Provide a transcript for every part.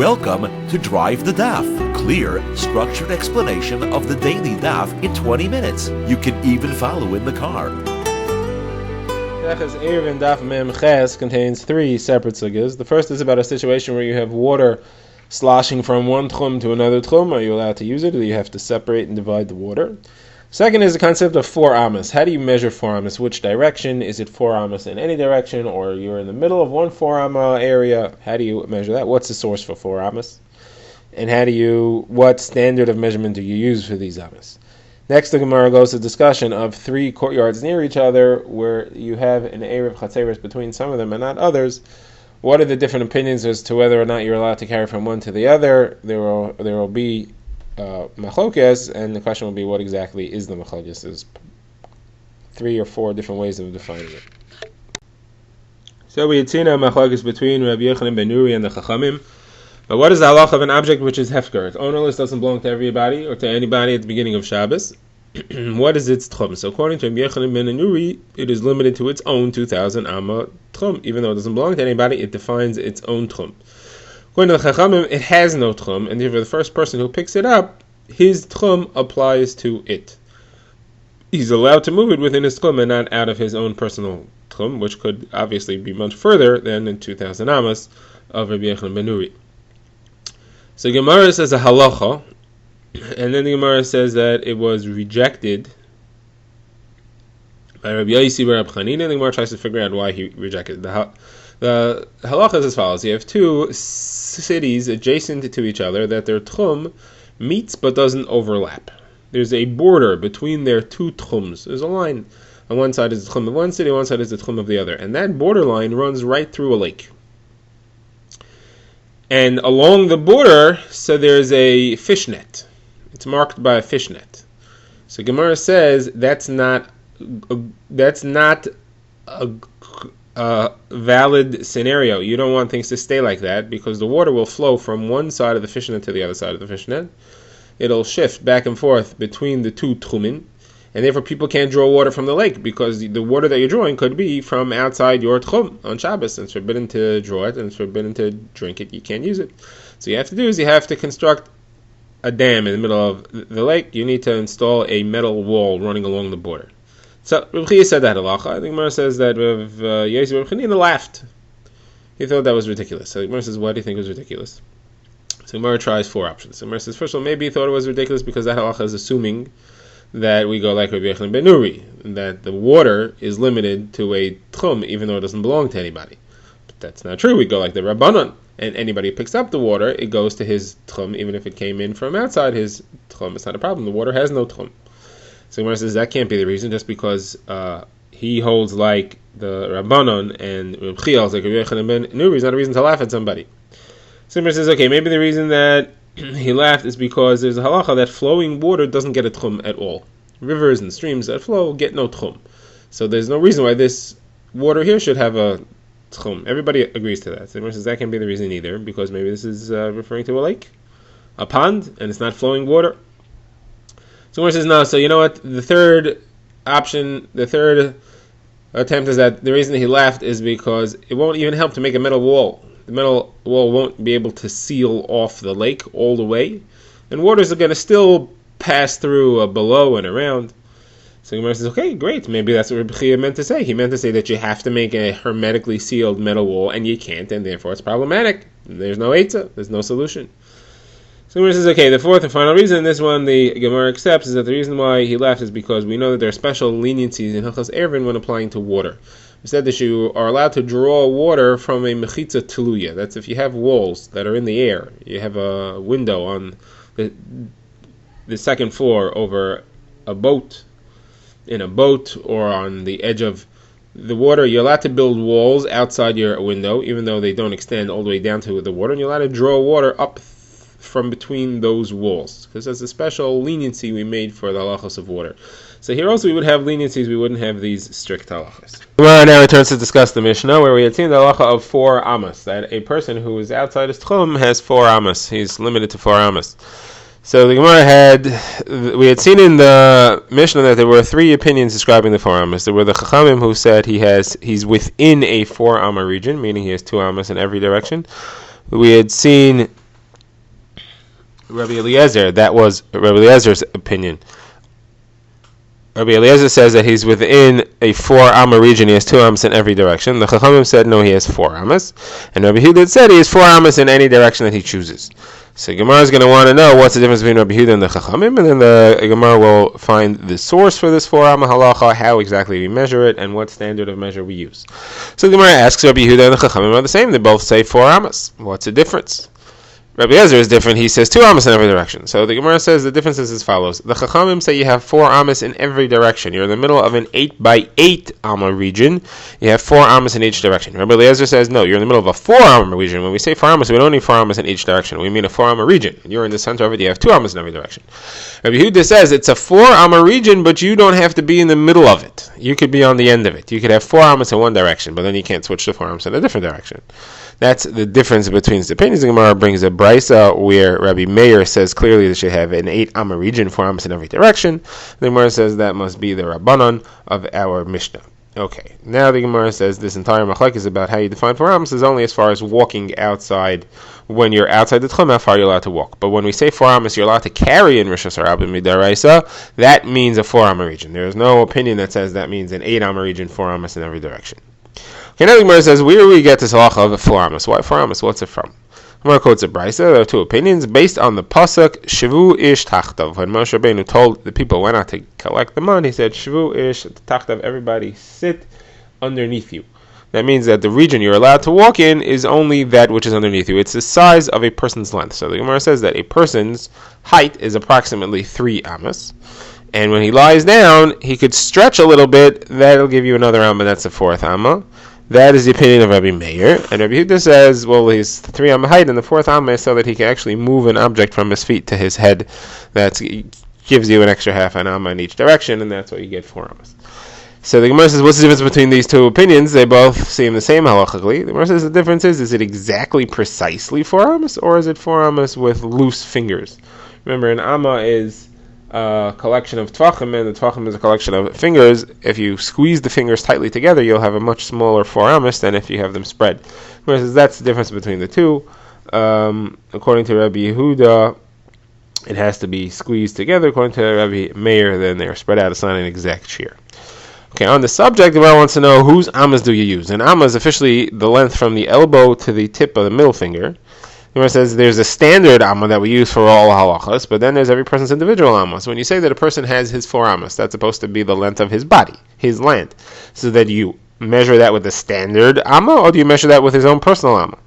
Welcome to Drive the Daf. Clear, structured explanation of the daily Daf in 20 minutes. You can even follow in the car. Eruvin Daf Mem Ches contains three separate sugyas. The first is about a situation where you have water sloshing from one tchum to another tchum. Are you allowed to use it, or you have to separate and divide the water? Second is the concept of 4 amas. How do you measure 4 amas? Which direction? Is it 4 amas in any direction, or you're in the middle of one 4 amma area? How do you measure that? What's the source for 4 amas? And what standard of measurement do you use for these amas? Next, the Gemara goes to discussion of 3 courtyards near each other where you have an Erev Chatzeres between some of them and not others. What are the different opinions as to whether or not you're allowed to carry from one to the other? There will be machlokes, and the question will be, what exactly is the machlokes? There's 3 or 4 different ways of defining it. So we had seen a machlokes between Rabbi Yochanan ben Nuri and the Chachamim. But what is the halach of an object which is hefker? It's ownerless, doesn't belong to everybody or to anybody at the beginning of Shabbos. What is its tchum? So according to Rabbi Yochanan ben Nuri, it is limited to its own 2,000 amma tchum. Even though it doesn't belong to anybody, it defines its own tchum. According to the Chachamim, it has no tchum, and therefore the first person who picks it up, his tchum applies to it. He's allowed to move it within his tchum and not out of his own personal tchum, which could obviously be much further than in 2,000 amas of Rabbi Yochanan ben Nuri. So Gemara says a halacha, and then the Gemara says that it was rejected by Rabbi Yossi bar Rab Chanina, and the Gemara tries to figure out why he rejected it. The halacha is as follows. You have 2 cities adjacent to each other that their tchum meets but doesn't overlap. There's a border between their 2 tchums. There's a line. On one side is the tchum of one city, on one side is the tchum of the other. And that border line runs right through a lake. And along the border, so there's a fish net. It's marked by a fish net. So Gemara says that's not a valid scenario. You don't want things to stay like that because the water will flow from one side of the fish net to the other side of the fish net. It'll shift back and forth between the 2 tchumin, and therefore people can't draw water from the lake because the water that you're drawing could be from outside your tchum on Shabbos, and it's forbidden to draw it and it's forbidden to drink it. You can't use it. So you have to do is you have to construct a dam in the middle of the lake. You need to install a metal wall running along the border. So Reb Chia said that halacha. The Gemara says that Rav Yossi bar Rab Chanina laughed. He thought that was ridiculous. So the Gemara says, why do you think it was ridiculous? So Gemara tries 4 options. The Gemara says, first of all, maybe he thought it was ridiculous because that halacha is assuming that we go like Rabbi Yochanan ben Nuri, that the water is limited to a tchum even though it doesn't belong to anybody. But that's not true. We go like the Rabbanon, and anybody who picks up the water, it goes to his tchum even if it came in from outside his tchum. It's not a problem. The water has no tchum. So Gemara says that can't be the reason, just because he holds like the Rabbanon and Reb Chia holds like Rabbi Yochanan ben Nuri is not a reason to laugh at somebody. So Gemara says, okay, maybe the reason that he laughed is because there's a halacha that flowing water doesn't get a tchum at all. Rivers and streams that flow get no tchum. So there's no reason why this water here should have a tchum. Everybody agrees to that. So Gemara says that can't be the reason either, because maybe this is referring to a lake, a pond, and it's not flowing water. So Gemara says no. So you know what? The third attempt is that the reason he laughed is because it won't even help to make a metal wall. The metal wall won't be able to seal off the lake all the way, and waters are going to still pass through below and around. So Gemara says, okay, great. Maybe that's what Reb Chia meant to say. He meant to say that you have to make a hermetically sealed metal wall, and you can't, and therefore it's problematic. There's no eitzah. There's no solution. So Gemara says, okay, the fourth and final reason, this one the Gemara accepts, is that the reason why he laughed is because we know that there are special leniencies in Hilchos Eruvin when applying to water. We said that you are allowed to draw water from a mechitza teluya. That's if you have walls that are in the air. You have a window on the second floor over a boat, in a boat, or on the edge of the water. You're allowed to build walls outside your window, even though they don't extend all the way down to the water, and you're allowed to draw water up from between those walls, because there's a special leniency we made for the halachos of water. So here also we would have leniencies, we wouldn't have these strict halachos. Well, now returns to discuss the Mishnah, where we had seen the halacha of 4 amas, that a person who is outside his tchum has 4 amas. He's limited to 4 amas. So the Gemara we had seen in the Mishnah that there were 3 opinions describing the 4 amas. There were the Chachamim who said he's within a 4 amma region, meaning he has 2 amas in every direction. We had seen Rabbi Eliezer. That was Rabbi Eliezer's opinion. Rabbi Eliezer says that he's within a 4 amma region. He has 2 ammas in every direction. The Chachamim said no, he has 4 ammas, and Rabbi Yehuda said he has 4 ammas in any direction that he chooses. So Gemara is going to want to know what's the difference between Rabbi Yehuda and the Chachamim, and then the Gemara will find the source for this 4 amma halacha, how exactly we measure it, and what standard of measure we use. So the Gemara asks, Rabbi Yehuda and the Chachamim are the same. They both say 4 ammas. What's the difference? Rabbi Eliezer is different. He says 2 ammas in every direction. So the Gemara says the difference is as follows. The Chachamim say you have 4 ammas in every direction. You're in the middle of an 8 by 8 amma region. You have 4 ammas in each direction. Rabbi Eliezer says no, you're in the middle of a 4 amma region. When we say 4 ammas, we don't need 4 ammas in each direction. We mean a 4 amma region. You're in the center of it. You have 2 ammas in every direction. Rabbi Yehuda says it's a 4 amma region, but you don't have to be in the middle of it. You could be on the end of it. You could have 4 ammas in one direction, but then you can't switch to 4 ammas in a different direction. That's the difference between the opinions. The Gemara brings a brisa where Rabbi Meir says clearly that you have an 8 amma region, 4 ammas in every direction. The Gemara says that must be the Rabbanon of our Mishnah. Okay, now the Gemara says this entire machlek is about how you define 4 ammas is only as far as walking outside. When you're outside the tchum, how far you're allowed to walk. But when we say 4 ammas, you're allowed to carry in Rosh Hashanah midaraisa. That means a 4 amma region. There is no opinion that says that means an 8 amma region, 4 ammas in every direction. Okay, now the Gemara says, where do we get this halacha of 4 ammas? Why 4 ammas? What's it from? Gemara quotes a brisa. There are 2 opinions based on the pasuk Shavu ish tachtav. When Moshe Rabbeinu told the people when not to collect the money, he said Shavu ish tachtav. Everybody sit underneath you. That means that the region you're allowed to walk in is only that which is underneath you. It's the size of a person's length. So the Gemara says that a person's height is approximately 3 ammas. And when he lies down, he could stretch a little bit. That'll give you another amma. That's the 4th amma. That is the opinion of Rabbi Meir. And Rabbi Yehuda says, well, he's 3 amma height, and the 4th amma is so that he can actually move an object from his feet to his head. That gives you an extra half an amma in each direction, and that's what you get 4 ammas. So the Gemara says, what's the difference between these 2 opinions? They both seem the same halachically. The Gemara says the difference is it exactly precisely 4 ammas, or is it 4 ammas with loose fingers? Remember, an amma is a collection of tvachim, and the tvachim is a collection of fingers. If you squeeze the fingers tightly together, you'll have a much smaller 4 ammas than if you have them spread. Whereas that's the difference between the 2. According to Rabbi Yehuda, it has to be squeezed together. According to Rabbi Meir, then they are spread out. It's not an exact shear. Okay, on the subject, the Gemara wants to know whose ammas do you use? An amma is officially the length from the elbow to the tip of the middle finger. The Gemara says there's a standard amma that we use for all halachas, but then there's every person's individual amma. So when you say that a person has his 4 ammas, that's supposed to be the length of his body, his land. So that you measure that with the standard amma, or do you measure that with his own personal amma?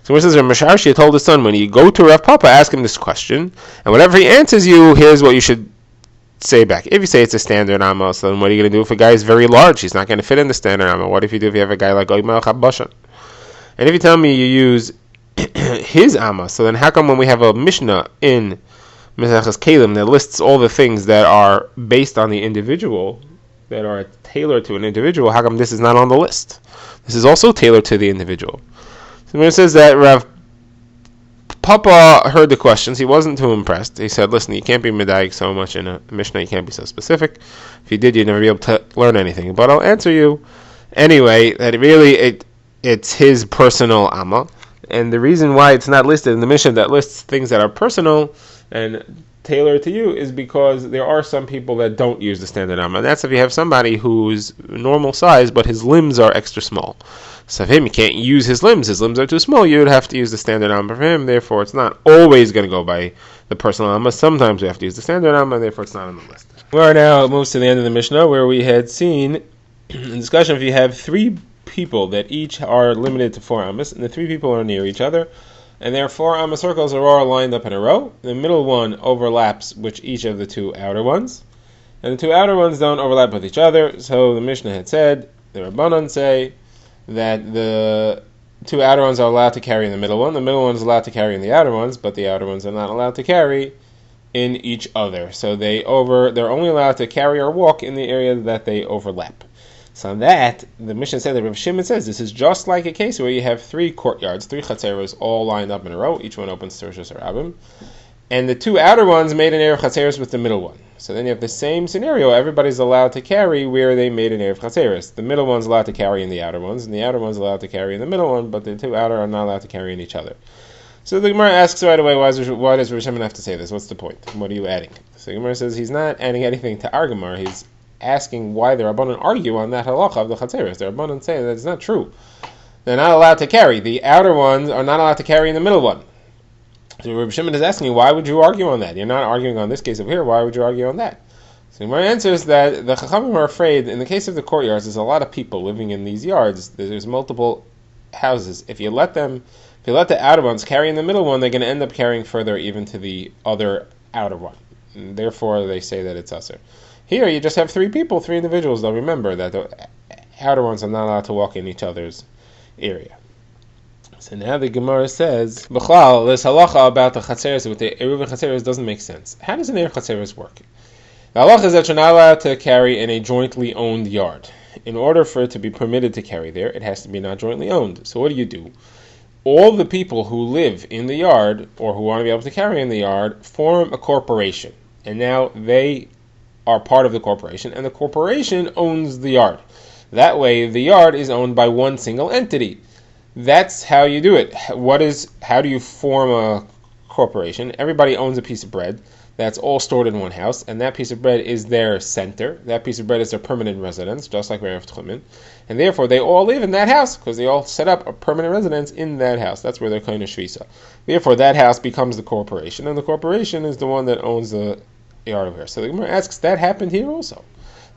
So it says Masharshi told his son, when you go to Rav Papa, ask him this question, and whatever he answers you, here's what you should say back. If you say it's a standard amma, so then what are you going to do if a guy is very large? He's not going to fit in the standard amma. What if you have a guy like Oymel Chabashan? And if you tell me you use his amma, so then how come when we have a Mishnah in Mesachas Kalim that lists all the things that are based on the individual, that are tailored to an individual, how come this is not on the list? This is also tailored to the individual. So when it says that Rav Papa heard the questions, he wasn't too impressed. He said, listen, you can't be medayik so much in a Mishnah, you can't be so specific. If you did, you'd never be able to learn anything. But I'll answer you anyway, that it's his personal amma. And the reason why it's not listed in the Mishnah that lists things that are personal and tailored to you is because there are some people that don't use the standard amma. And that's if you have somebody who's normal size, but his limbs are extra small. So if him, you can't use his limbs are too small, you would have to use the standard amma for him. Therefore, it's not always going to go by the personal amma. Sometimes we have to use the standard amma, therefore it's not on the list. We're now moves to the end of the Mishnah, where we had seen in discussion if you have 3 people that each are limited to 4 ammas, and the 3 people are near each other, and their 4 amma circles are all lined up in a row. The middle one overlaps with each of the 2 outer ones, and the 2 outer ones don't overlap with each other. So the Mishnah had said, the Rabbanon say, that the 2 outer ones are allowed to carry in the middle one. The middle one is allowed to carry in the outer ones, but the outer ones are not allowed to carry in each other. So they're only allowed to carry or walk in the area that they overlap. So on that, the Mishnah said that Rav Shimon says this is just like a case where you have 3 courtyards, 3 chatzeros all lined up in a row. Each one opens to Rosh Hashanah. And the 2 outer ones made an Erev Chatzeros with the middle one. So then you have the same scenario. Everybody's allowed to carry where they made an Erev Chatzeros. The middle one's allowed to carry in the outer ones, and the outer one's allowed to carry in the middle one, but the 2 outer are not allowed to carry in each other. So the Gemara asks right away, why does Rosh Hashanah have to say this? What's the point? What are you adding? So the Gemara says he's not adding anything to our Gemara. He's asking why the Rabbanan argue on that halacha of the Chatzeres. The Rabbanan say that it's not true. They're not allowed to carry. The outer ones are not allowed to carry in the middle one. So Rabbi Shimon is asking you, why would you argue on that? You're not arguing on this case over here. Why would you argue on that? So the Gemara answers that the Chachamim are afraid, in the case of the courtyards, there's a lot of people living in these yards. There's multiple houses. If you let the outer ones carry in the middle one, they're going to end up carrying further even to the other outer one. And therefore, they say that it's usher. Here, you just have three people, three individuals. They'll remember that the outer ones are not allowed to walk in each other's area. So now the Gemara says, B'chlal, this halacha about the Chatzeres with the Eruvin Chatzeres doesn't make sense. How does an Eruv Chatzeres work? The halacha is that you're not allowed to carry in a jointly owned yard. In order for it to be permitted to carry there, it has to be not jointly owned. So what do? All the people who live in the yard, or who want to be able to carry in the yard, form a corporation. And now they are part of the corporation, and the corporation owns the yard. That way, the yard is owned by one single entity. That's how you do it. How do you form a corporation? Everybody owns a piece of bread that's all stored in one house, and that piece of bread is their center. That piece of bread is their permanent residence, just like Rav Tchumen. And therefore, they all live in that house, because they all set up a permanent residence in that house. That's where they're kind of shvisa. Therefore, that house becomes the corporation, and the corporation is the one that owns the yard over here. So the Gemara asks, that happened here also.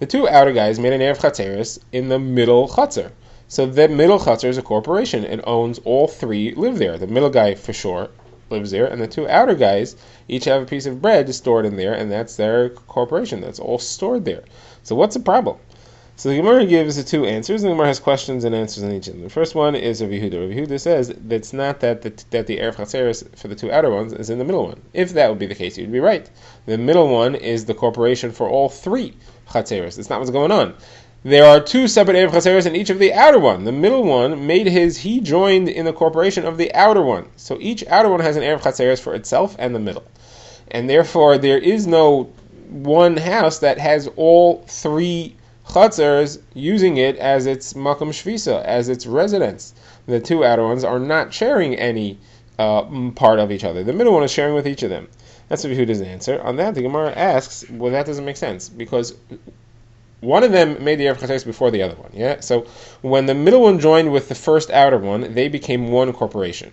The two outer guys made an Erev Chatzeres in the middle Chatzer. So the middle Chatzer is a corporation. It owns all three live there. The middle guy, for sure, lives there, and the two outer guys each have a piece of bread stored in there, and that's their corporation. That's all stored there. So what's the problem? So the Gemara gives the two answers, and the Gemara has questions and answers on each of them. The first one is Rav Yehuda. Rav Yehuda says that it's not that the Erev Chatzeres for the two outer ones is in the middle one. If that would be the case, you'd be right. The middle one is the corporation for all three Chatzeres. That's not what's going on. There are two separate Erev Chatzeres in each of the outer one. The middle one he joined in the corporation of the outer one. So each outer one has an Erev Chatzeres for itself and the middle. And therefore there is no one house that has all three Chatzers using it as its Makom Shvisa, as its residence. The two outer ones are not sharing any part of each other. The middle one is sharing with each of them. That's what Yehuda's answer. On that, the Gemara asks, well, that doesn't make sense, because one of them made the Erev Chatzeres before the other one. Yeah. So when the middle one joined with the first outer one, they became one corporation.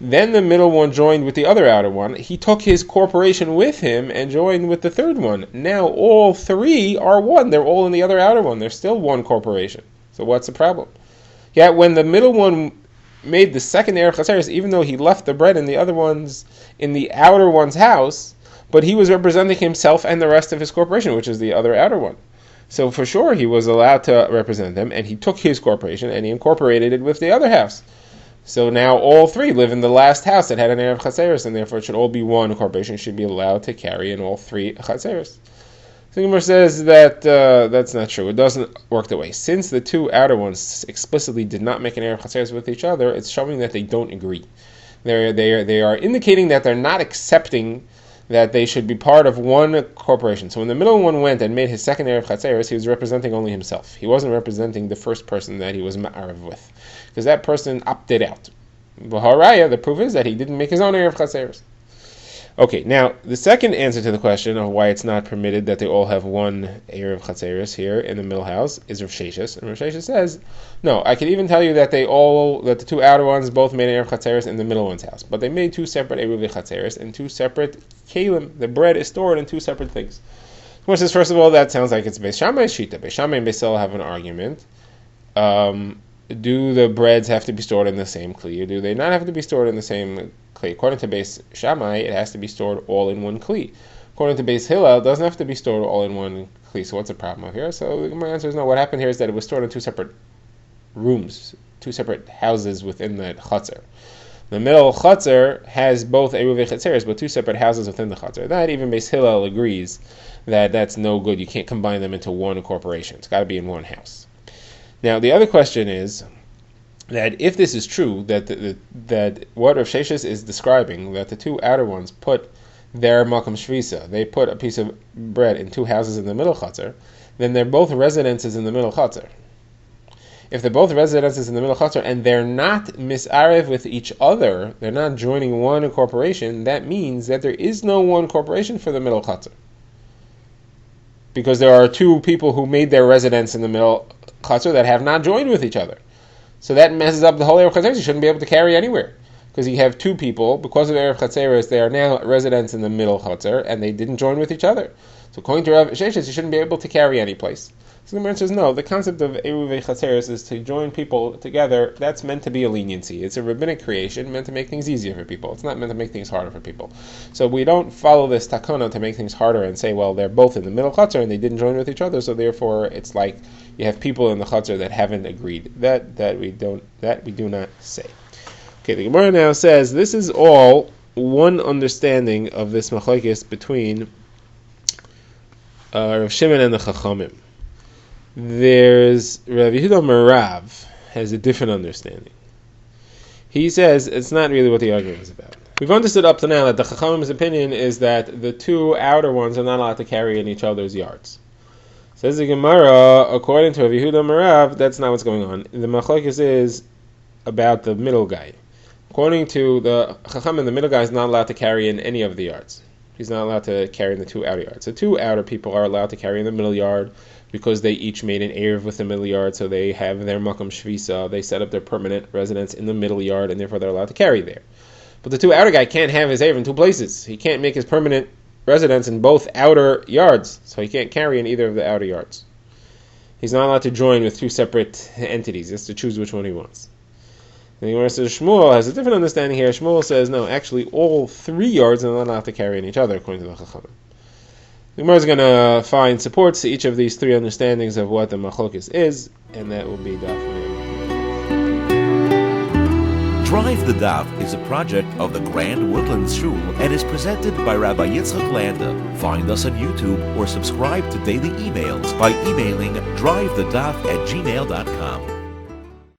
Then the middle one joined with the other outer one. He took his corporation with him and joined with the third one. Now all three are one. They're all in the other outer one. They're still one corporation. So what's the problem? Yeah, when the middle one made the second Erev Chatzeres, even though he left the bread in the outer one's house, but he was representing himself and the rest of his corporation, which is the other outer one. So for sure he was allowed to represent them, and he took his corporation and he incorporated it with the other house. So now all three live in the last house that had an Erev Chatzeres, and therefore it should all be one corporation, should be allowed to carry in all three Chatzeres. The Gemara says that that's not true. It doesn't work that way. Since the two outer ones explicitly did not make an Erev Chatzeres with each other, it's showing that they don't agree. They are indicating that they're not accepting that they should be part of one corporation. So when the middle one went and made his second Erev Chatzeres, he was representing only himself. He wasn't representing the first person that he was ma'arav with, because that person opted out. V'haraya, the proof is that he didn't make his own Erev Chatzeres. Okay, now the second answer to the question of why it's not permitted that they all have one Erev Chatzeres here in the middle house is Rav Sheshes. And Rav Sheshes says, no, I can even tell you that the two outer ones both made an Erev Chatzeres in the middle one's house. But they made two separate Erev Chatzeres and two separate Kalim. The bread is stored in two separate things. Which is, first of all, that sounds like it's Beis Shammai's Shita. Beis Shammai and Beis Hillel have an argument. Do the breads have to be stored in the same kli, or do they not have to be stored in the same kli? According to Beis Shammai, it has to be stored all in one kli. According to Beis Hillel, it doesn't have to be stored all in one kli. So what's the problem here? So my answer is no. What happened here is that it was stored in two separate rooms, two separate houses within the Chatzer. The middle Chatzer has both Eruvin Chatzeres, but two separate houses within the Chatzer. That even Beis Hillel agrees that that's no good. You can't combine them into one corporation. It's got to be in one house. Now, the other question is that if this is true, that what Rav Sheshes is describing, that the two outer ones put their Makom Shvisa, they put a piece of bread in two houses in the middle Chatzer, then they're both residences in the middle Chatzer. if they're both residences in the middle chutzner and they're not misarev with each other, they're not joining one corporation, that means that there is no one corporation for the middle chutzner. Because there are two people who made their residence in the middle chutzner that have not joined with each other. So that messes up the whole Erev Chatzeres. You shouldn't be able to carry anywhere. Because you have two people, because of Erev Chatzeres, they are now residents in the middle Chatzer, and they didn't join with each other. So according to Rav Sheshes, you shouldn't be able to carry any place. So the Gemara says, no, the concept of Eruvin Chatzeres is to join people together. That's meant to be a leniency. It's a rabbinic creation meant to make things easier for people. It's not meant to make things harder for people. So we don't follow this takana to make things harder and say, well, they're both in the middle Chatzer and they didn't join with each other, so therefore it's like you have people in the Chatzer that haven't agreed. That we do not say. Okay, the Gemara now says this is all one understanding of this machlokes between Rav Shimon and the Chachamim. There's Rav Yehuda Merav has a different understanding. He says it's not really what the argument is about. We've understood up to now that the Chachamim's opinion is that the two outer ones are not allowed to carry in each other's yards. Says the Gemara, according to Rav Yehuda Merav, that's not what's going on. The machlokes is about the middle guy. According to the Chachamim, the middle guy is not allowed to carry in any of the yards. He's not allowed to carry in the two outer yards. The two outer people are allowed to carry in the middle yard because they each made an Erev with the middle yard, so they have their Makam Shvisa. They set up their permanent residence in the middle yard, and therefore they're allowed to carry there. But the two outer guy can't have his Erev in two places. He can't make his permanent residence in both outer yards, so he can't carry in either of the outer yards. He's not allowed to join with two separate entities. He has to choose which one he wants. And the Gemara says Shmuel has a different understanding here. Shmuel says, no, actually all three yards are not allowed to carry in each other, according to the Chachamim. The Gemara is going to find supports to each of these three understandings of what the machlokes is, and that will be Daf. Drive the Daf is a project of the Grand Woodlands Shul and is presented by Rabbi Yitzchak Landa. Find us on YouTube or subscribe to daily emails by emailing drivethedaf@gmail.com.